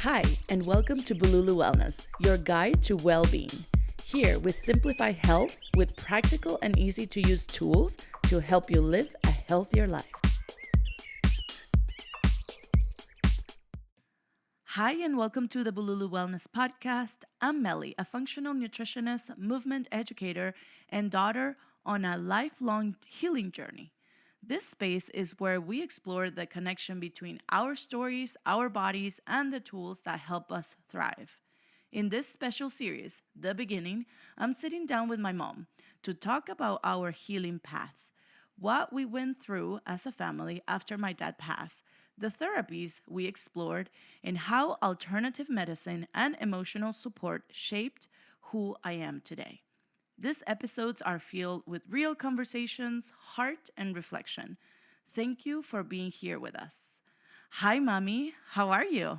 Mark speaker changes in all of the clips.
Speaker 1: Hi, and welcome to Bululu Wellness, your guide to well being. Here, we simplify health with practical and easy to use tools to help you live a healthier life. Hi, and welcome to the Bululu Wellness Podcast. I'm Meli, a functional nutritionist, movement educator, and daughter on a lifelong healing journey. This space is where we explore the connection between our stories, our bodies, and the tools that help us thrive. In this special series, The Beginning, I'm sitting down with my mom to talk about our healing path, what we went through as a family after my dad passed, the therapies we explored, and how alternative medicine and emotional support shaped who I am today. These episodes are filled with real conversations, heart, and reflection. Thank you for being here with us. Hi, Mommy. How are you?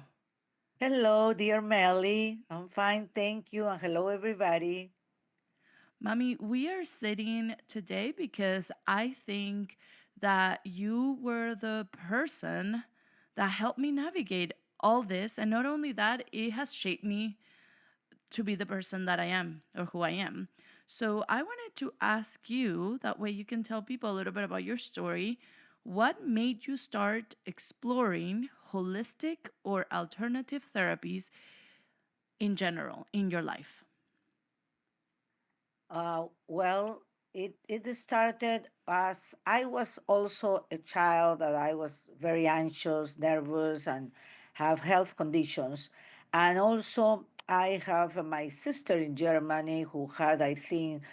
Speaker 2: Hello, dear Melly. I'm fine, thank you. And hello, everybody.
Speaker 1: Mommy, we are sitting today because I think that you were the person that helped me navigate all this. And not only that, it has shaped me to be the person that I am or who I am. So I wanted to ask you, that way you can tell people a little bit about your story. What made you start exploring holistic or alternative therapies in general in your life?
Speaker 2: Well, it started as I was also a child that I was very anxious, nervous, and have health conditions. And also, I have my sister in Germany who had, I think,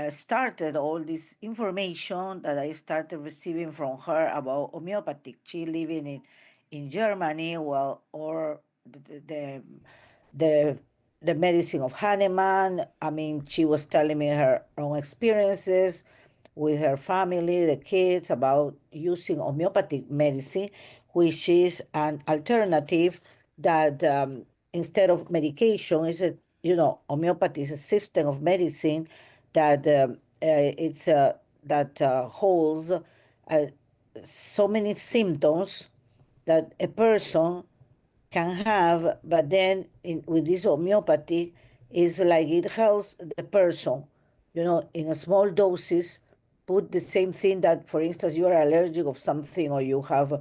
Speaker 2: started all this information that I started receiving from her about homeopathic. She living in Germany, well, or the the medicine of Hahnemann. I mean, she was telling me her own experiences with her family, the kids, about using homeopathic medicine, which is an alternative that instead of medication, is a homeopathy is a system of medicine that it's that holds so many symptoms that a person can have, but then with this homeopathy, is like it helps the person, in a small doses, put the same thing that, for instance, you are allergic of something or you have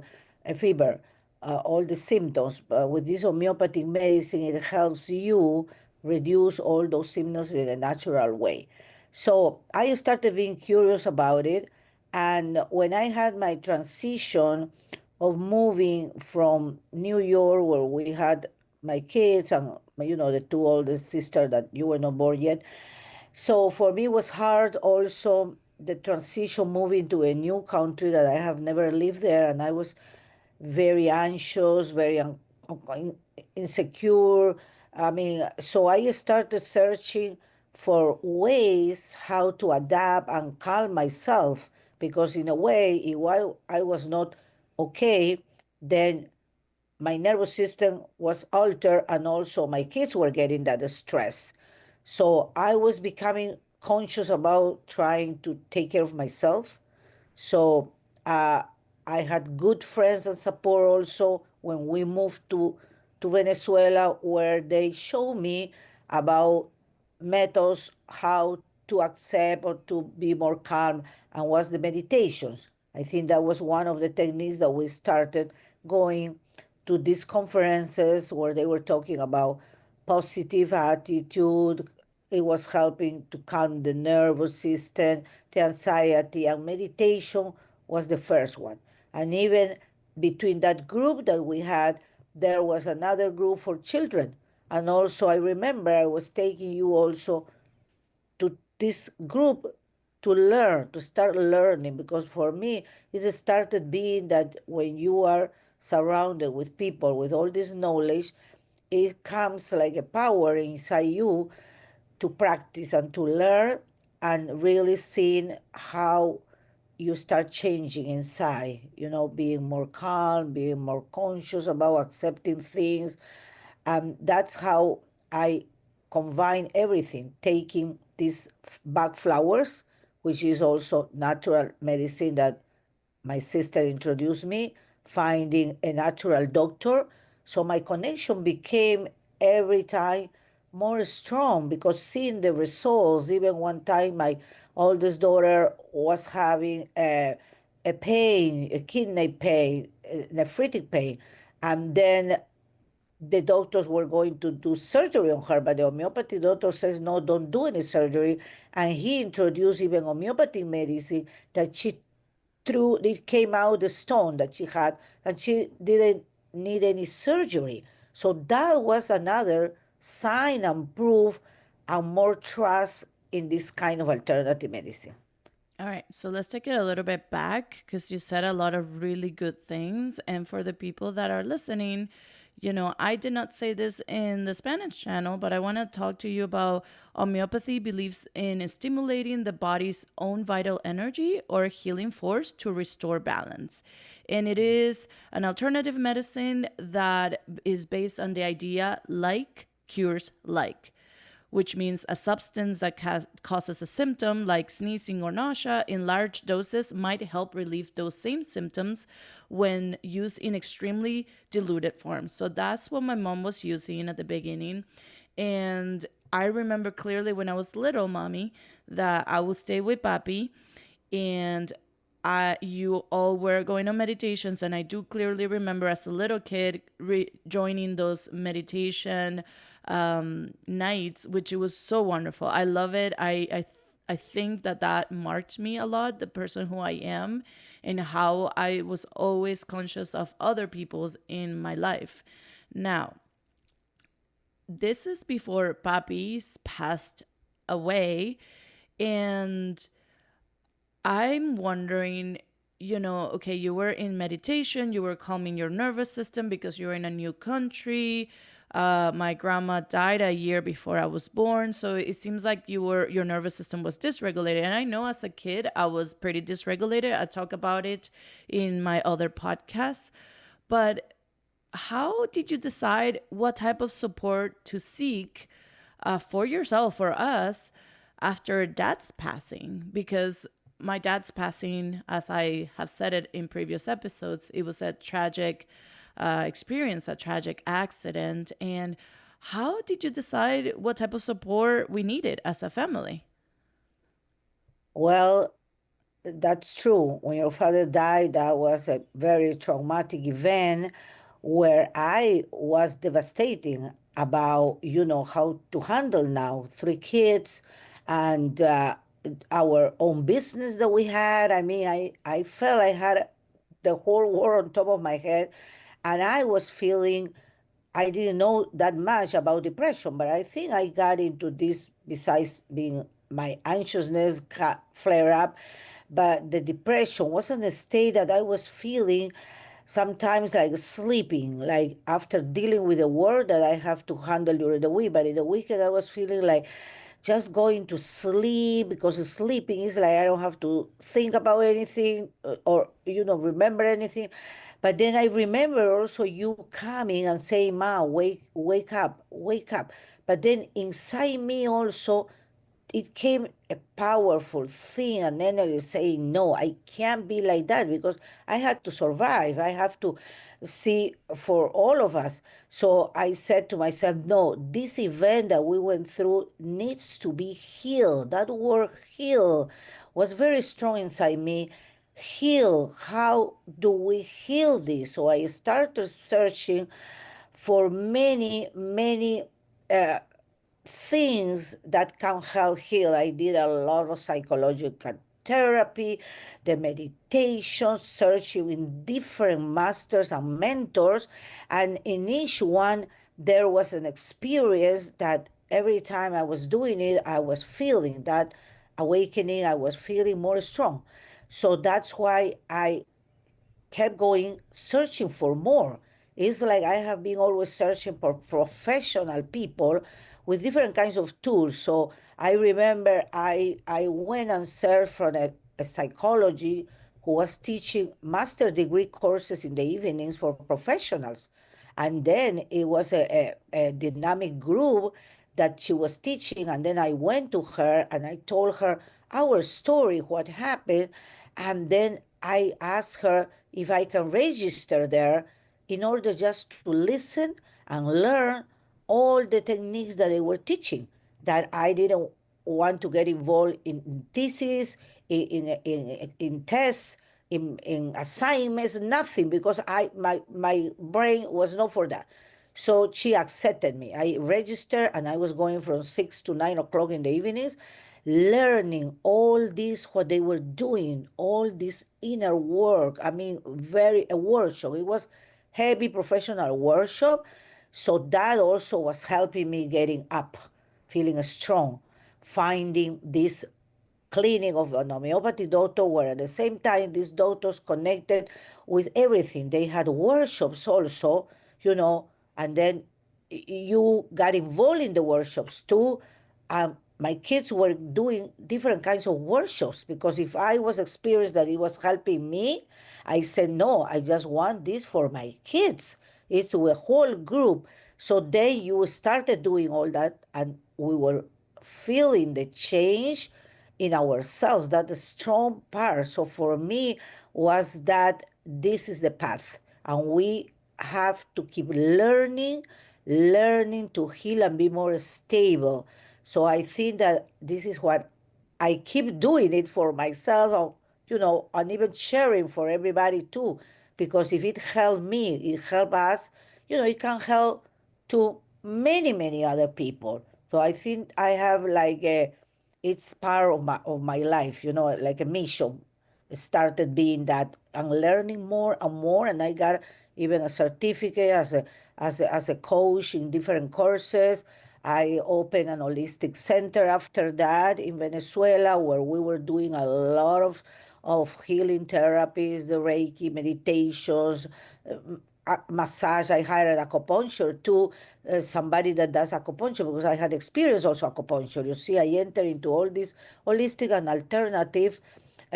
Speaker 2: a fever, all the symptoms. But with this homeopathic medicine, it helps you reduce all those symptoms in a natural way. So I started being curious about it. And when I had my transition of moving from New York, where we had my kids and the two oldest sisters that you were not born yet. So for me, it was hard also the transition moving to a new country that I have never lived there, and I was very anxious, very insecure. I mean, so I started searching for ways how to adapt and calm myself because, in a way, while I was not okay, then my nervous system was altered and also my kids were getting that stress. So I was becoming conscious about trying to take care of myself. So uh, I had good friends and support also when we moved to Venezuela, where they showed me about methods how to accept or to be more calm, and was the meditations. I think that was one of the techniques that we started going to these conferences where they were talking about positive attitude. It was helping to calm the nervous system, the anxiety, and meditation was the first one. And even between that group that we had, there was another group for children. And also, I remember I was taking you also to this group to learn, to start learning, because for me, it started being that when you are surrounded with people with all this knowledge, it comes like a power inside you to practice and to learn and really seeing how you start changing inside, being more calm, being more conscious about accepting things. That's how I combine everything, taking these bug flowers, which is also natural medicine that my sister introduced me, finding a natural doctor. So my connection became every time more strong because seeing the results, even one time my oldest daughter was having a pain, a kidney pain, a nephritic pain. And then the doctors were going to do surgery on her, but the homeopathy doctor says, no, don't do any surgery. And he introduced even homeopathic medicine that she threw, it came out the stone that she had, and she didn't need any surgery. So that was another sign and proof and more trust in this kind of alternative medicine.
Speaker 1: All right, so let's take it a little bit back because you said a lot of really good things. And for the people that are listening, I did not say this in the Spanish channel, but I want to talk to you about homeopathy believes in stimulating the body's own vital energy or healing force to restore balance. And it is an alternative medicine that is based on the idea like cures like, which means a substance that causes a symptom like sneezing or nausea in large doses might help relieve those same symptoms when used in extremely diluted forms. So that's what my mom was using at the beginning. And I remember clearly when I was little, mommy, that I would stay with papi and you all were going on meditations, and I do clearly remember as a little kid joining those meditation nights, which it was so wonderful. I love it. I think that marked me a lot, the person who I am, and how I was always conscious of other people's in my life. Now, this is before Papi's passed away, and I'm wondering, okay, you were in meditation, you were calming your nervous system because you're in a new country. My grandma died a year before I was born, so it seems like your nervous system was dysregulated. And I know as a kid I was pretty dysregulated. I talk about it in my other podcasts. But how did you decide what type of support to seek for yourself, for us, after dad's passing? Because my dad's passing, as I have said it in previous episodes, it was a tragic experience, a tragic accident. And how did you decide what type of support we needed as a family?
Speaker 2: Well, that's true. When your father died, that was a very traumatic event where I was devastating about, how to handle now 3 kids and our own business that we had. I mean, I felt I had the whole world on top of my head, and I was feeling I didn't know that much about depression, but I think I got into this besides being my anxiousness flare up. But the depression wasn't a state that I was feeling sometimes like sleeping, like after dealing with the work that I have to handle during the week. But in the weekend, I was feeling like just going to sleep because sleeping is like I don't have to think about anything or remember anything. But then I remember also you coming and saying, "Ma, wake up, wake up." But then inside me also it came a powerful thing and energy saying, no, I can't be like that because I had to survive. I have to see for all of us. So I said to myself, no, this event that we went through needs to be healed. That word heal was very strong inside me. Heal, how do we heal this? So I started searching for many uh, things that can help heal. I did a lot of psychological therapy, the meditation, searching in different masters and mentors. And in each one, there was an experience that every time I was doing it, I was feeling that awakening, I was feeling more strong. So that's why I kept going, searching for more. It's like I have been always searching for professional people with different kinds of tools. So I remember I went and searched from a psychology who was teaching master degree courses in the evenings for professionals. And then it was a dynamic group that she was teaching. And then I went to her and I told her our story, what happened. And then I asked her if I can register there in order just to listen and learn all the techniques that they were teaching, that I didn't want to get involved in thesis, in tests, in assignments, nothing, because my brain was not for that. So she accepted me. I registered and I was going from 6 to 9 o'clock in the evenings, learning all this, what they were doing, all this inner work. I mean, very a workshop. It was heavy professional workshop. So that also was helping me getting up, feeling strong, finding this clinic of an homeopathy doctor, where at the same time these doctors connected with everything. They had workshops also, you know, and then you got involved in the workshops too. My kids were doing different kinds of workshops, because if I was experienced that it was helping me, I said, no, I just want this for my kids. It's a whole group. So then you started doing all that, and we were feeling the change in ourselves, that the strong part. So for me was that this is the path, and we have to keep learning to heal and be more stable. So I think that this is what I keep doing it for myself, or, and even sharing for everybody too. Because if it helped me, it helped us, it can help to many, many other people. So I think I have like it's part of my life, like a mission. It started being that and learning more and more, and I got even a certificate as a coach in different courses. I opened an holistic center after that in Venezuela, where we were doing a lot of healing therapies, the Reiki, meditations, massage. I hired acupuncture too, somebody that does acupuncture, because I had experience also acupuncture. You see, I enter into all these holistic and alternative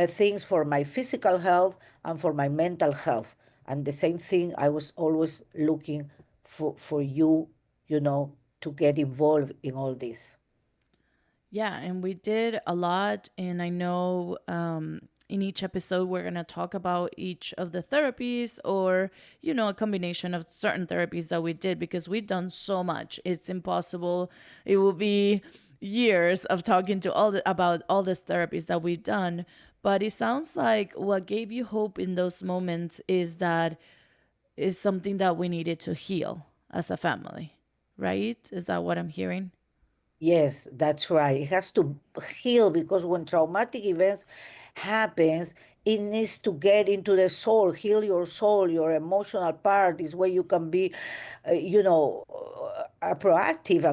Speaker 2: things for my physical health and for my mental health. And the same thing, I was always looking for you, you know, to get involved in all this.
Speaker 1: Yeah, and we did a lot. And I know in each episode, we're going to talk about each of the therapies, or, a combination of certain therapies that we did, because we've done so much. It's impossible. It will be years of talking to about all these therapies that we've done. But it sounds like what gave you hope in those moments is something that we needed to heal as a family, right? Is that what I'm hearing?
Speaker 2: Yes, that's right. It has to heal, because when traumatic events happens, it needs to get into the soul, heal your soul, your emotional part is where you can be, proactive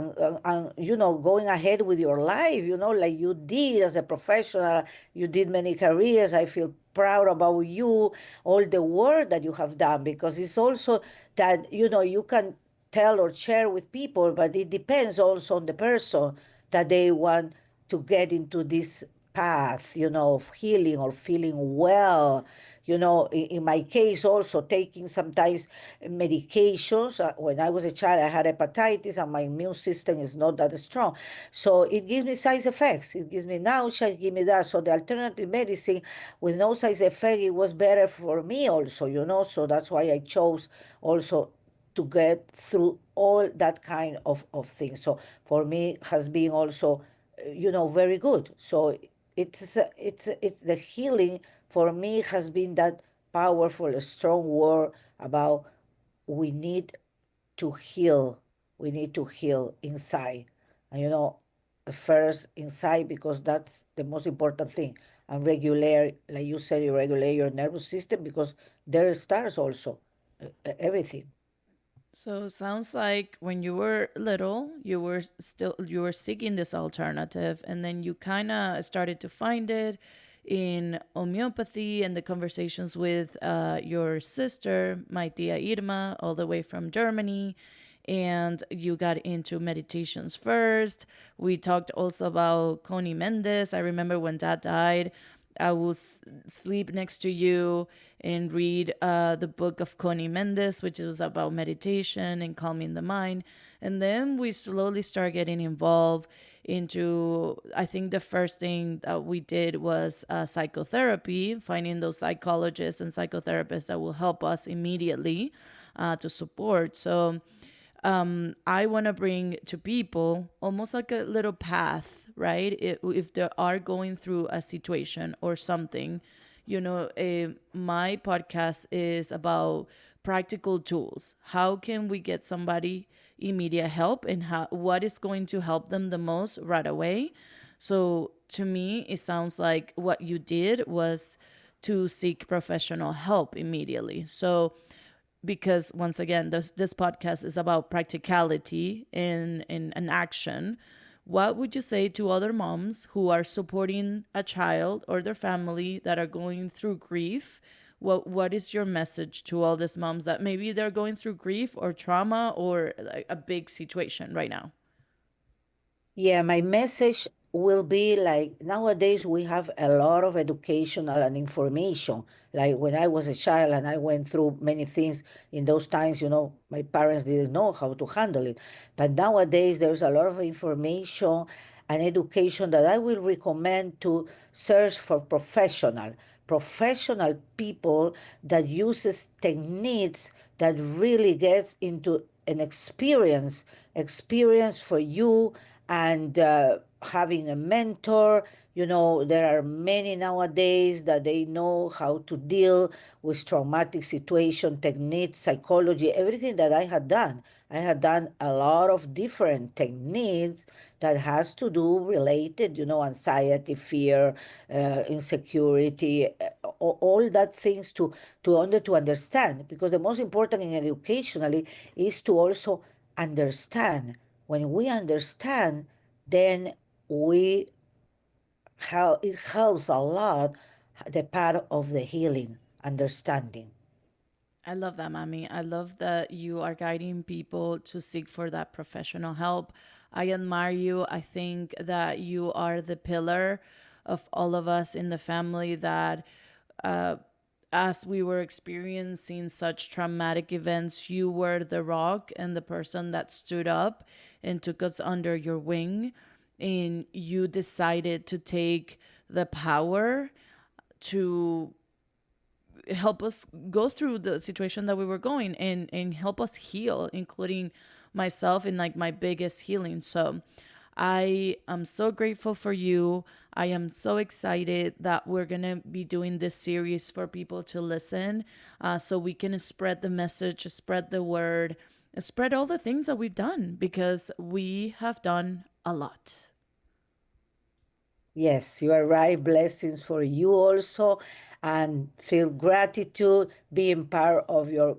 Speaker 2: and going ahead with your life, like you did as a professional. You did many careers. I feel proud about you, all the work that you have done, because it's also that, you can tell or share with people, but it depends also on the person that they want to get into this path, of healing or feeling well. In my case, also taking sometimes medications. When I was a child, I had hepatitis, and my immune system is not that strong. So it gives me side effects. It gives me nausea, it gives me that. So the alternative medicine with no side effect, it was better for me also, So that's why I chose also to get through all that kind of things. So for me has been also, very good. So it's the healing for me has been that powerful, strong word about we need to heal. We need to heal inside. And first inside, because that's the most important thing. And regulate, like you said, you regulate your nervous system, because there starts also everything.
Speaker 1: So it sounds like when you were little, you were seeking this alternative, and then you kind of started to find it in homeopathy and the conversations with your sister, my tia Irma, all the way from Germany. And you got into meditations first. We talked also about Connie Mendes. I remember when dad died, I will sleep next to you and read the book of Connie Mendes, which is about meditation and calming the mind. And then we slowly start getting involved into, I think the first thing that we did was psychotherapy, finding those psychologists and psychotherapists that will help us immediately. to support. So I want to bring to people almost like a little path, right? If they are going through a situation or something, my podcast is about practical tools. How can we get somebody immediate help, and what is going to help them the most right away? So to me, it sounds like what you did was to seek professional help immediately. So because once again, this podcast is about practicality in an action. What would you say to other moms who are supporting a child or their family that are going through grief? What is your message to all these moms that maybe they're going through grief or trauma or like a big situation right now?
Speaker 2: Yeah, my message will be like nowadays we have a lot of educational and information. Like when I was a child and I went through many things in those times, my parents didn't know how to handle it. But nowadays there's a lot of information and education that I will recommend to search for professional people that uses techniques that really gets into an experience for you, and having a mentor. There are many nowadays that they know how to deal with traumatic situation, techniques, psychology, everything that I had done. I had done a lot of different techniques that has to do related, anxiety, fear, insecurity, all that things to understand. Because the most important in educationally is to also understand. When we understand, then we it helps a lot the part of the healing, understanding.
Speaker 1: I love that, Mami. I love that you are guiding people to seek for that professional help. I admire you. I think that you are the pillar of all of us in the family that, uh, as we were experiencing such traumatic events, you were the rock and the person that stood up and took us under your wing. And you decided to take the power to help us go through the situation that we were going and help us heal, including myself in like my biggest healing. So I am so grateful for you. I am so excited that we're going to be doing this series for people to listen, so we can spread the message, spread the word, spread all the things that we've done, because we have done a lot.
Speaker 2: Yes, you are right. Blessings for you also, and feel gratitude being part of your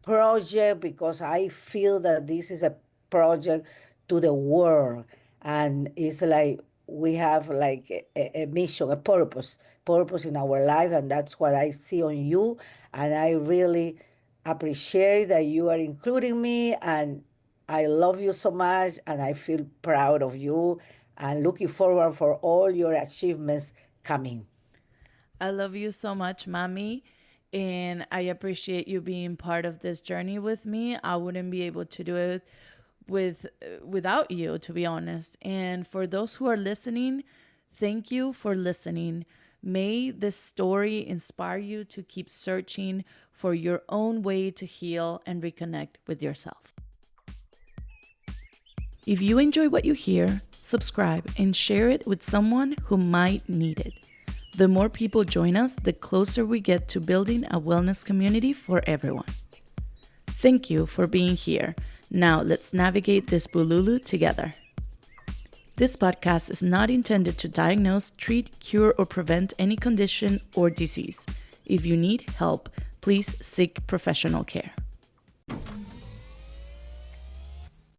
Speaker 2: project, because I feel that this is a project to the world, and it's like we have like a mission, a purpose in our life, and that's what I see on you, and I really appreciate that you are including me, and I love you so much, and I feel proud of you, and looking forward for all your achievements coming.
Speaker 1: I love you so much, Mami. And I appreciate you being part of this journey with me. I wouldn't be able to do it without you, to be honest. And for those who are listening, thank you for listening. May this story inspire you to keep searching for your own way to heal and reconnect with yourself. If you enjoy what you hear, subscribe and share it with someone who might need it. The more people join us, the closer we get to building a wellness community for everyone. Thank you for being here. Now let's navigate this bululu together. This podcast is not intended to diagnose, treat, cure, or prevent any condition or disease. If you need help, please seek professional care.